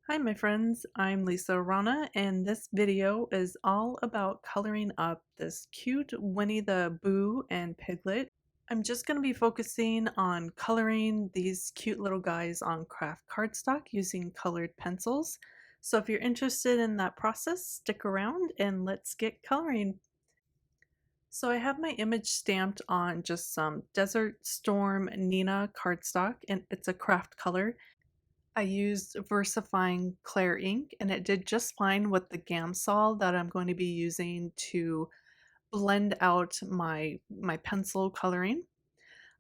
Hi my friends, I'm Lisa Arana and this video is all about coloring up this cute Winnie the Pooh and Piglet. I'm just going to be focusing on coloring these cute little guys on Kraft cardstock using colored pencils. So if you're interested in that process, stick around and let's get coloring. So I have my image stamped on just some Desert Storm Nina cardstock and it's a Kraft color. I used VersaFine Clear ink and it did just fine with the Gamsol that I'm going to be using to blend out my pencil coloring.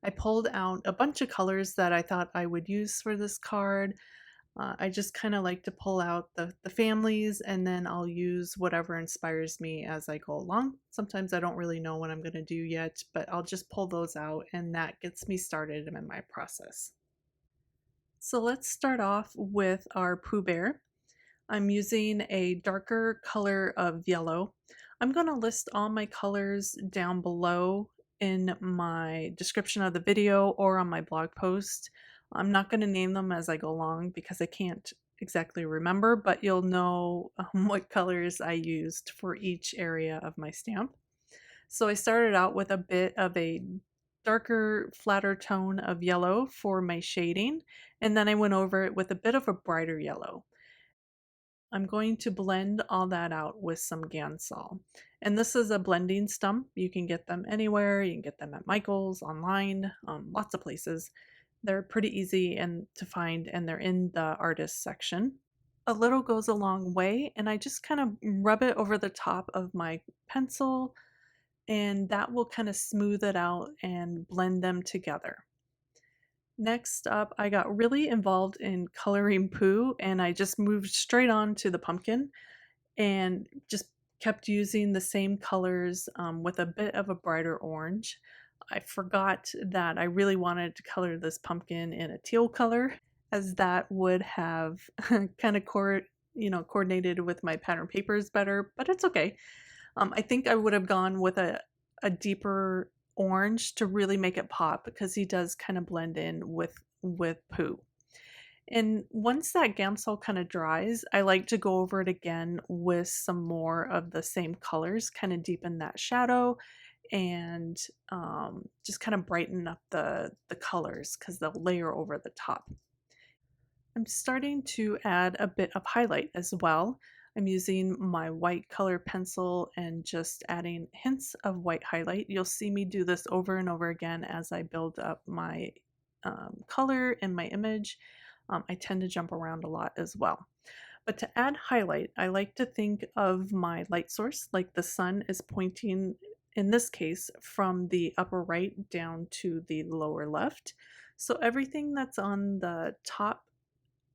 I pulled out a bunch of colors that I thought I would use for this card. I just kind of like to pull out the families and then I'll use whatever inspires me as I go along. Sometimes I don't really know what I'm going to do yet, but I'll just pull those out and that gets me started in my process. So let's start off with our Pooh Bear. I'm using a darker color of yellow. I'm going to list all my colors down below in my description of the video or on my blog post. I'm not going to name them as I go along because I can't exactly remember, but you'll know what colors I used for each area of my stamp. So I started out with a bit of a darker, flatter tone of yellow for my shading, and then I went over it with a bit of a brighter yellow. I'm going to blend all that out with some Gansol. And this is a blending stump. You can get them anywhere. You can get them at Michael's, online, lots of places. They're pretty easy and to find, and they're in the artist section. A little goes a long way, and I just kind of rub it over the top of my pencil, and that will kind of smooth it out and blend them together. Next up, I got really involved in coloring Pooh and I just moved straight on to the pumpkin and just kept using the same colors with a bit of a brighter orange. I forgot that I really wanted to color this pumpkin in a teal color, as that would have kind of coordinated with my pattern papers better, but it's okay. I think I would have gone with a deeper orange to really make it pop because he does kind of blend in with Pooh. And once that Gamsol kind of dries, I like to go over it again with some more of the same colors, kind of deepen that shadow and just kind of brighten up the colors because they'll layer over the top. I'm starting to add a bit of highlight as well. I'm using my white color pencil and just adding hints of white highlight. You'll see me do this over and over again as I build up my color in my image. I tend to jump around a lot as well. But to add highlight, I like to think of my light source like the sun is pointing, in this case, from the upper right down to the lower left. So everything that's on the top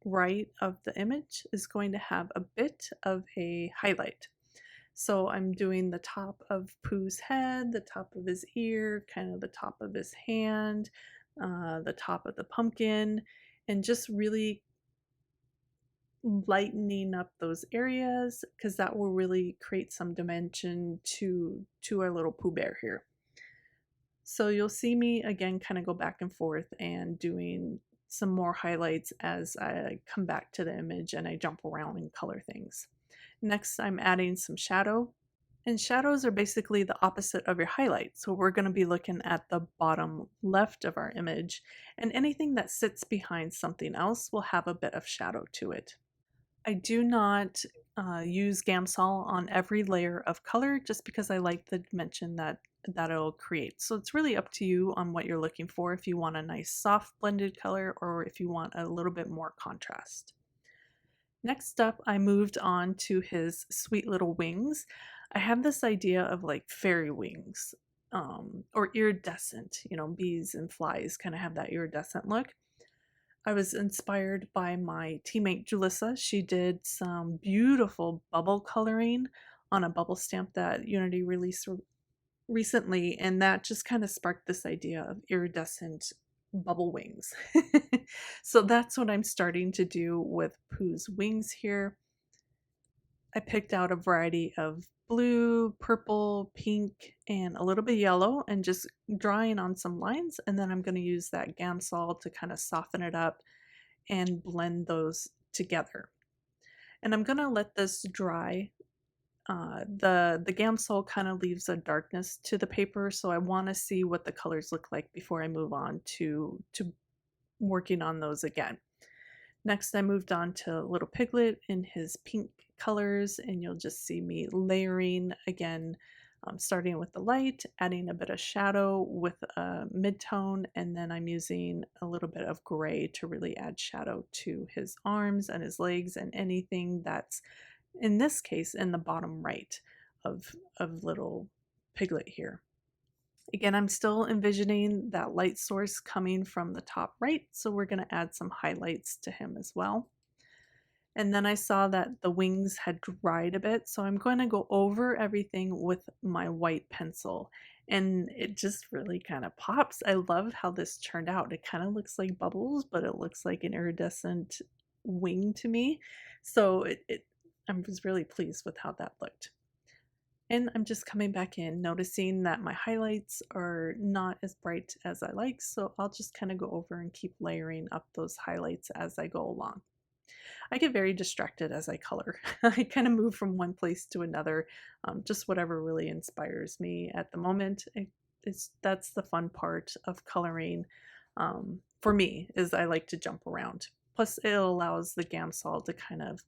right of the image is going to have a bit of a highlight. So I'm doing the top of Pooh's head, the top of his ear, kind of the top of his hand, the top of the pumpkin, and just really lightening up those areas because that will really create some dimension to our little Pooh Bear here. So you'll see me again kind of go back and forth and doing some more highlights as I come back to the image and I jump around and color things. Next, I'm adding some shadow. And shadows are basically the opposite of your highlight. So we're going to be looking at the bottom left of our image, and anything that sits behind something else will have a bit of shadow to it. I do not use Gamsol on every layer of color just because I like the dimension that it'll create. So it's really up to you on what you're looking for, if you want a nice soft blended color or if you want a little bit more contrast. Next up, I moved on to his sweet little wings. I have this idea of like fairy wings or iridescent, bees and flies kind of have that iridescent look. I was inspired by my teammate Julissa. She did some beautiful bubble coloring on a bubble stamp that Unity released recently, and that just kind of sparked this idea of iridescent bubble wings. So that's what I'm starting to do with Pooh's wings here. I picked out a variety of blue, purple, pink, and a little bit yellow and just drawing on some lines, and then I'm going to use that Gamsol to kind of soften it up and blend those together. And I'm gonna let this dry. The Gamsol kind of leaves a darkness to the paper, so I want to see what the colors look like before I move on to working on those again. Next, I moved on to Little Piglet in his pink colors, and you'll just see me layering again, starting with the light, adding a bit of shadow with a mid-tone, and then I'm using a little bit of gray to really add shadow to his arms and his legs and anything that's, in this case, in the bottom right of Little Piglet here. Again, I'm still envisioning that light source coming from the top right, so we're going to add some highlights to him as well. And then I saw that the wings had dried a bit, so I'm going to go over everything with my white pencil. And it just really kind of pops. I love how this turned out. It kind of looks like bubbles, but it looks like an iridescent wing to me. So I was really pleased with how that looked. And I'm just coming back in, noticing that my highlights are not as bright as I like, so I'll just kind of go over and keep layering up those highlights as I go along. I get very distracted as I color. I kind of move from one place to another, just whatever really inspires me at the moment. That's the fun part of coloring for me, is I like to jump around. Plus, it allows the Gamsol to kind of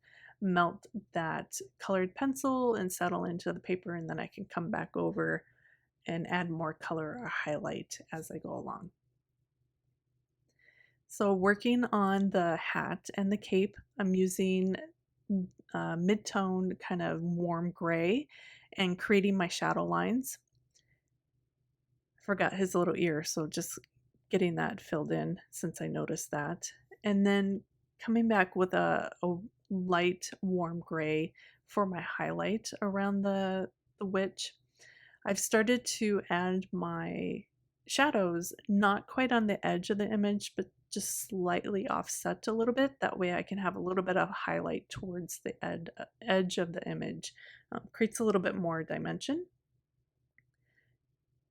melt that colored pencil and settle into the paper, and then I can come back over and add more color or highlight as I go along. So working on the hat and the cape, I'm using mid-tone kind of warm gray and creating my shadow lines. I forgot his little ear, so just getting that filled in since I noticed that. And then coming back with a light warm gray for my highlight around the witch. I've started to add my shadows not quite on the edge of the image, but just slightly offset a little bit. That way I can have a little bit of highlight towards the edge of the image. Creates a little bit more dimension.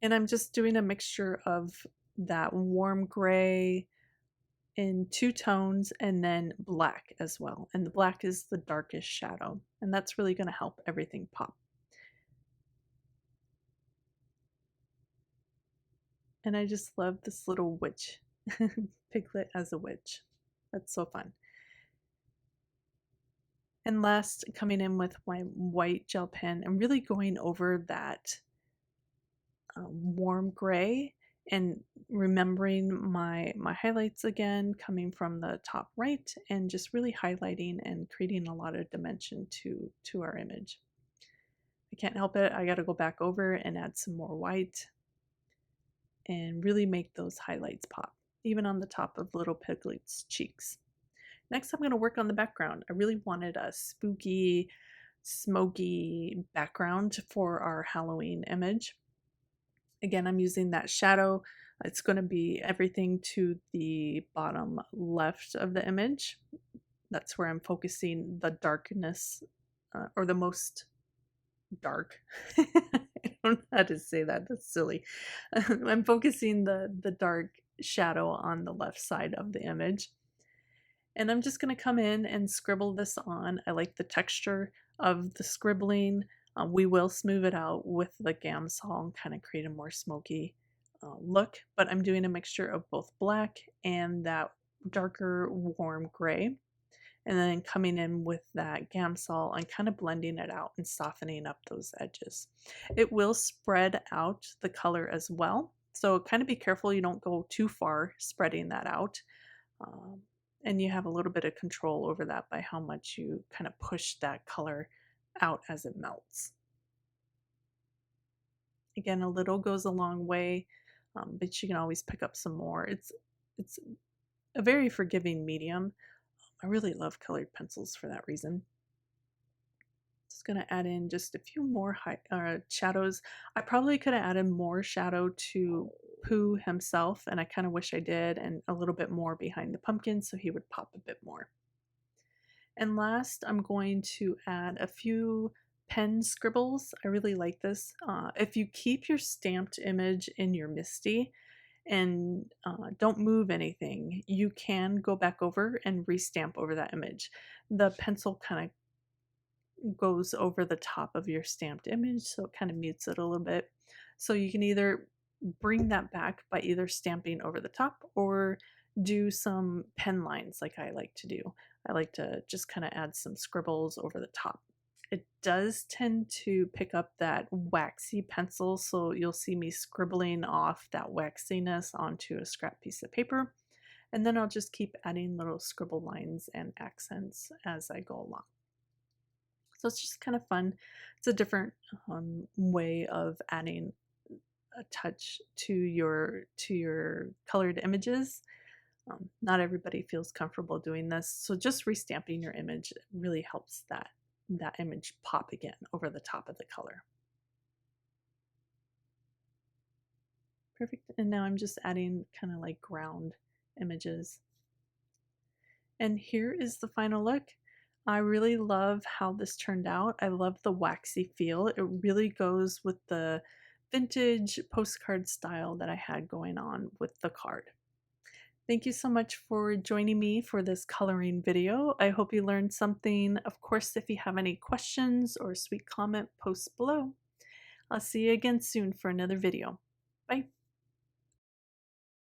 And I'm just doing a mixture of that warm gray in two tones and then black as well. And the black is the darkest shadow. And that's really going to help everything pop. And I just love this little witch, Piglet as a witch. That's so fun. And last, coming in with my white gel pen and really going over that warm gray and remembering my highlights again, coming from the top right and just really highlighting and creating a lot of dimension to our image. I can't help it. I got to go back over and add some more white and really make those highlights pop, even on the top of Little Piglet's cheeks. Next, I'm going to work on the background. I really wanted a spooky, smoky background for our Halloween image. Again, I'm using that shadow. It's going to be everything to the bottom left of the image. That's where I'm focusing the darkness, or the most dark. I don't know how to say that. That's silly. I'm focusing the dark shadow on the left side of the image. And I'm just going to come in and scribble this on. I like the texture of the scribbling. We will smooth it out with the Gamsol and kind of create a more smoky look, but I'm doing a mixture of both black and that darker warm gray. And then coming in with that Gamsol and kind of blending it out and softening up those edges. It will spread out the color as well. So kind of be careful you don't go too far spreading that out. And you have a little bit of control over that by how much you kind of push that color out as it melts. Again, a little goes a long way, but you can always pick up some more. It's a very forgiving medium. I really love colored pencils for that reason. Just going to add in just a few more shadows. I probably could have added more shadow to Pooh himself, and I kind of wish I did, and a little bit more behind the pumpkin so he would pop a bit more. And last, I'm going to add a few pen scribbles. I really like this. If you keep your stamped image in your MISTI and don't move anything, you can go back over and restamp over that image. The pencil kind of goes over the top of your stamped image, so it kind of mutes it a little bit. So you can either bring that back by either stamping over the top or do some pen lines like I like to do. I like to just kind of add some scribbles over the top. It does tend to pick up that waxy pencil, so you'll see me scribbling off that waxiness onto a scrap piece of paper, and then I'll just keep adding little scribble lines and accents as I go along. So it's just kind of fun. It's a different way of adding a touch to your colored images. Not everybody feels comfortable doing this, so just restamping your image really helps that image pop again over the top of the color. Perfect. And now I'm just adding kind of like ground images. And here is the final look. I really love how this turned out. I love the waxy feel. It really goes with the vintage postcard style that I had going on with the card. Thank you so much for joining me for this coloring video. I hope you learned something. Of course, if you have any questions or sweet comment, post below. I'll see you again soon for another video. Bye.